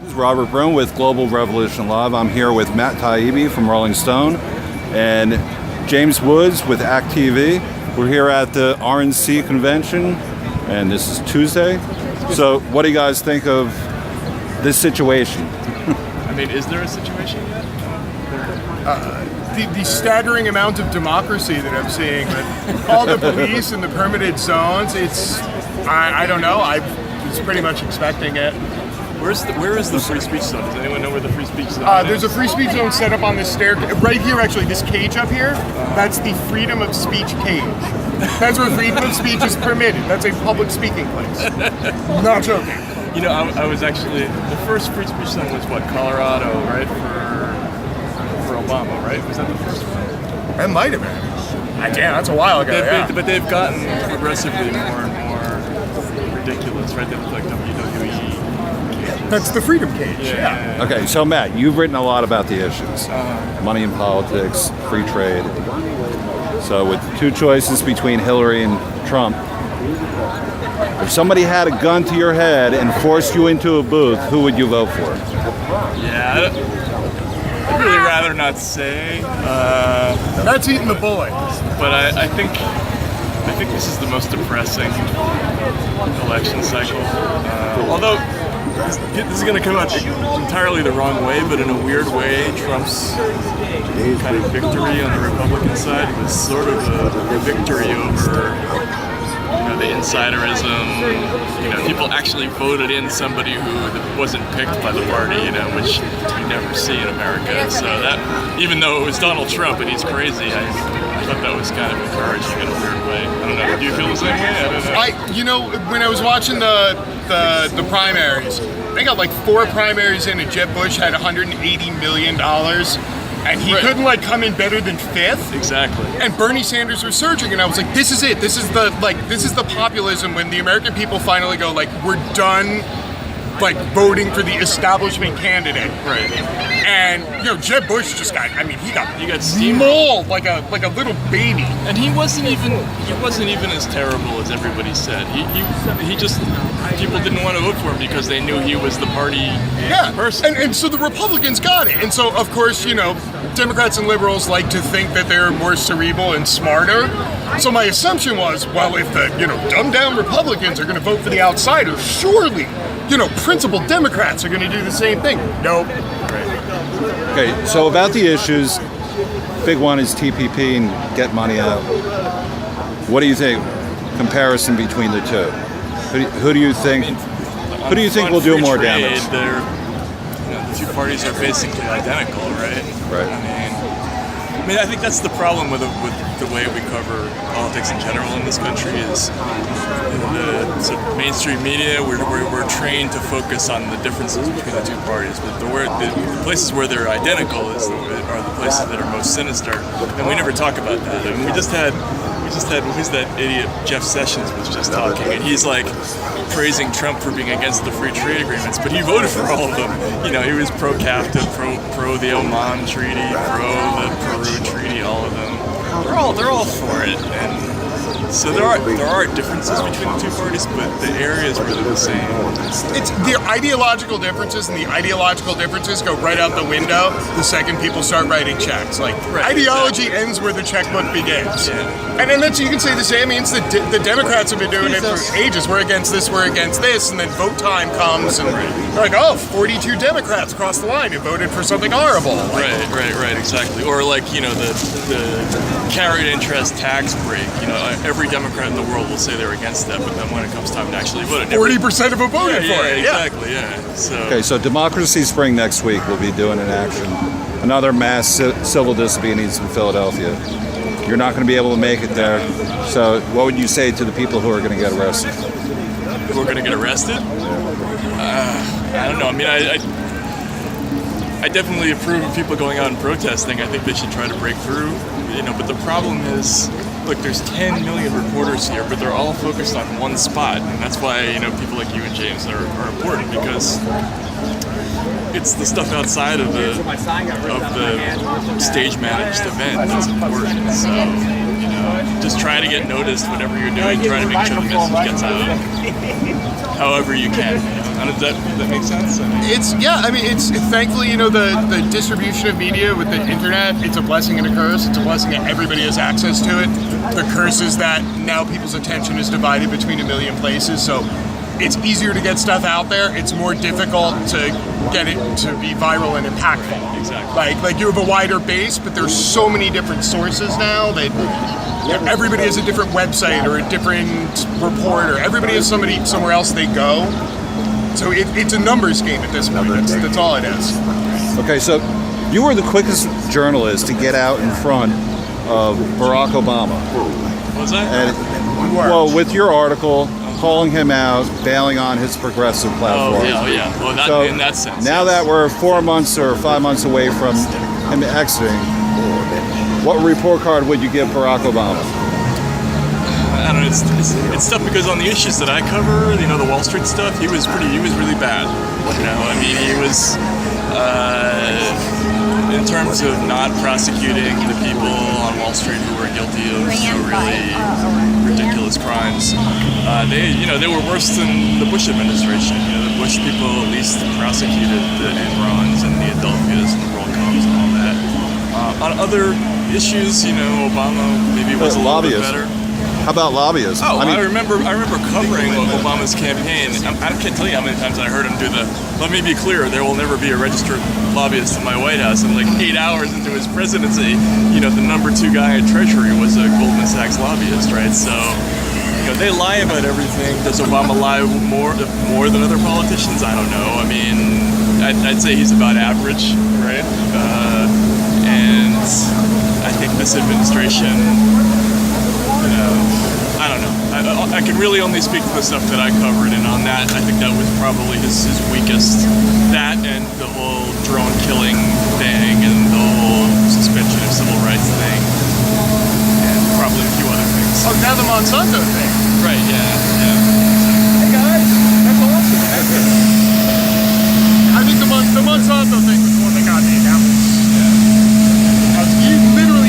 This is Robert Broom with Global Revolution Live. I'm here with Matt Taibbi from Rolling Stone and James Woods with ACT TV. We're here at the Trnc convention, and this is Tuesday. So what do you guys think of this situation? I mean, is there a situation yet? The staggering amount of democracy that I'm seeing with all the police and the permitted zones, I don't know. I was pretty much expecting it. Where is the free speech zone? Does anyone know where the free speech zone is? There's a free speech zone set up on this staircase. Right here, actually, this cage up here, that's the freedom of speech cage. That's where freedom of speech is permitted. That's a public speaking place. Not joking. You know, I was actually, the first free speech zone was what, Colorado, right? For Obama, right? Was that the first one? That might have been. Damn, that's a while ago, But they've gotten progressively more and more ridiculous, right? They look like WWE. That's the freedom cage, yeah. Okay, so Matt, you've written a lot about the issues. Money in politics, free trade. So with two choices between Hillary and Trump, if somebody had a gun to your head and forced you into a booth, who would you vote for? Yeah, I'd really rather not say. That's eating the bullet. But I think this is the most depressing election cycle. Although this is going to come out entirely the wrong way, but in a weird way, Trump's kind of victory on the Republican side was sort of a victory over, the insiderism. People actually voted in somebody who wasn't picked by the party, which you never see in America. So that, even though it was Donald Trump and he's crazy, I thought that was kind of encouraging in a weird way. I don't know. Do you feel the same way? I don't know. When I was watching the primaries, they got like 4 primaries in, and Jeb Bush had $180 million. And he couldn't come in better than 5th. Exactly. And Bernie Sanders was surging, and I was like, this is it. This is the populism when the American people finally go we're done voting for the establishment candidate. Right. And Jeb Bush just got he got mauled like a little baby. And he wasn't even as terrible as everybody said. He just, people didn't want to vote for him because they knew he was the party person. And so the Republicans got it. And so of course, Democrats and liberals like to think that they're more cerebral and smarter. So my assumption was, well, if the dumbed down Republicans are going to vote for the outsider, surely principled Democrats are going to do the same thing. Nope. Okay, so about the issues, big one is TPP and get money out. What do you think? Comparison between the two. Who do you think? Who do you think will do more damage? The two parties are basically identical, right? Right. I mean, I think that's the problem with the way we cover politics in general in this country is the mainstream media. We're trained to focus on the differences between the two parties, but the places where they're identical are the places that are most sinister, and we never talk about that. I mean, we just had who's that idiot Jeff Sessions was just talking, and he's praising Trump for being against the free trade agreements, but he voted for all of them. He was pro-CAFTA, pro the Oman Treaty, pro the Peru Treaty, all of them. They're all for it, and so there are differences between the two parties, but the areas are really the same. It's the ideological differences, and the ideological differences go right out the window the second people start writing checks. Ideology ends where the checkbook begins. Yeah. And then you can say the same. I mean, the Democrats have been doing it for ages. We're against this, and then vote time comes, and they're like, 42 Democrats crossed the line and voted for something horrible. Right, exactly. Or the carried interest tax break. Every Democrat in the world will say they're against that, but then when it comes time to actually vote, 40% of them voted for it. Exactly. Yeah. So Democracy Spring next week we'll be doing an action, another mass civil disobedience in Philadelphia. You're not going to be able to make it there. So what would you say to the people who are going to get arrested? Who are going to get arrested? I don't know. I mean, I definitely approve of people going out and protesting. I think they should try to break through. But the problem is, look, there's 10 million reporters here, but they're all focused on one spot, and that's why people like you and James are important, because it's the stuff outside of the stage managed event that's important. So just try to get noticed. Whatever you're doing, try to make sure the message gets out however you can. Does that make sense? I mean, it's thankfully, you know, the distribution of media with the internet, it's a blessing and a curse. It's a blessing that everybody has access to it. The curse is that now people's attention is divided between a million places, so it's easier to get stuff out there. It's more difficult to get it to be viral and impactful. Exactly. Like you have a wider base, but there's so many different sources now that everybody has a different website or a different reporter. Everybody has somebody somewhere else they go. So it's a numbers game at this point. That's all it is. Okay, so you were the quickest journalist to get out in front of Barack Obama. Was that? And, well, with your article, calling him out, bailing on his progressive platform. Oh yeah. Well, that, So in that sense. now that we're 4 months or 5 months away from him exiting, what report card would you give Barack Obama? I don't know. It's tough because on the issues that I cover, you know, the Wall Street stuff, he was really bad. You know, I mean, he was in terms of not prosecuting the people on Wall Street who were guilty of really ridiculous crimes. They were worse than the Bush administration. You know, the Bush people at least prosecuted the Enrons and the Adelphias and the WorldComs and all that. On other issues, you know, Obama maybe was a little bit better. How about lobbyists? Oh, I remember covering Obama's campaign. I can't tell you how many times I heard him do the, let me be clear, there will never be a registered lobbyist in my White House. And like 8 hours into his presidency, you know, the number 2 guy in Treasury was a Goldman Sachs lobbyist, right? So, you know, they lie about everything. Does Obama lie more than other politicians? I don't know. I mean, I'd say he's about average, right? And I think this administration, I don't know. I can really only speak to the stuff that I covered, and on that, I think that was probably his weakest. That and the whole drone killing thing, and the whole suspension of civil rights thing, and probably a few other things. Oh, now the Monsanto thing. Right? Yeah. Hey guys, that's awesome. I think the Monsanto thing was the one that got me. That was,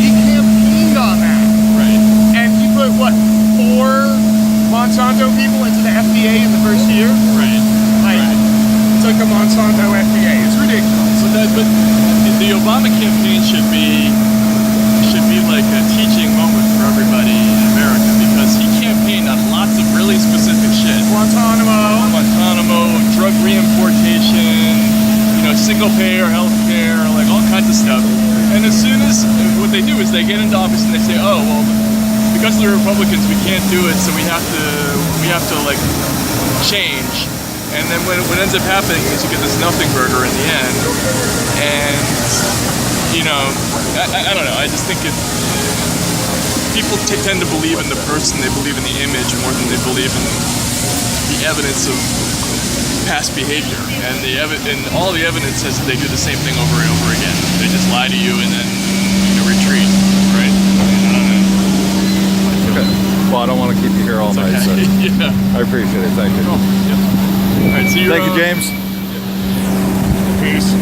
he campaigned on that. Right. And he put, what, 4 Monsanto people into the FDA in the first year? Right. It's like the Monsanto FDA. It's ridiculous. But the Obama campaign should be like a teaching moment for everybody in America, because he campaigned on lots of really specific shit. Guantanamo, drug reimportation, you know, single payer healthcare, like all kinds of stuff. And as soon as what they do is they get into office and they say, oh well, because they're Republicans, we can't do it, so we have to like change. And then what ends up happening is you get this nothing burger in the end. And you know, I don't know. I just think people tend to believe in the person, they believe in the image more than they believe in the evidence of past behavior. And all the evidence says that they do the same thing over and over again. They just lie to you and then retreat, right? I don't know. Okay. Well, I don't want to keep you here all night. So Yeah. I appreciate it. Thank you. Cool. Yep. All right. See you. Thank you, James. Peace.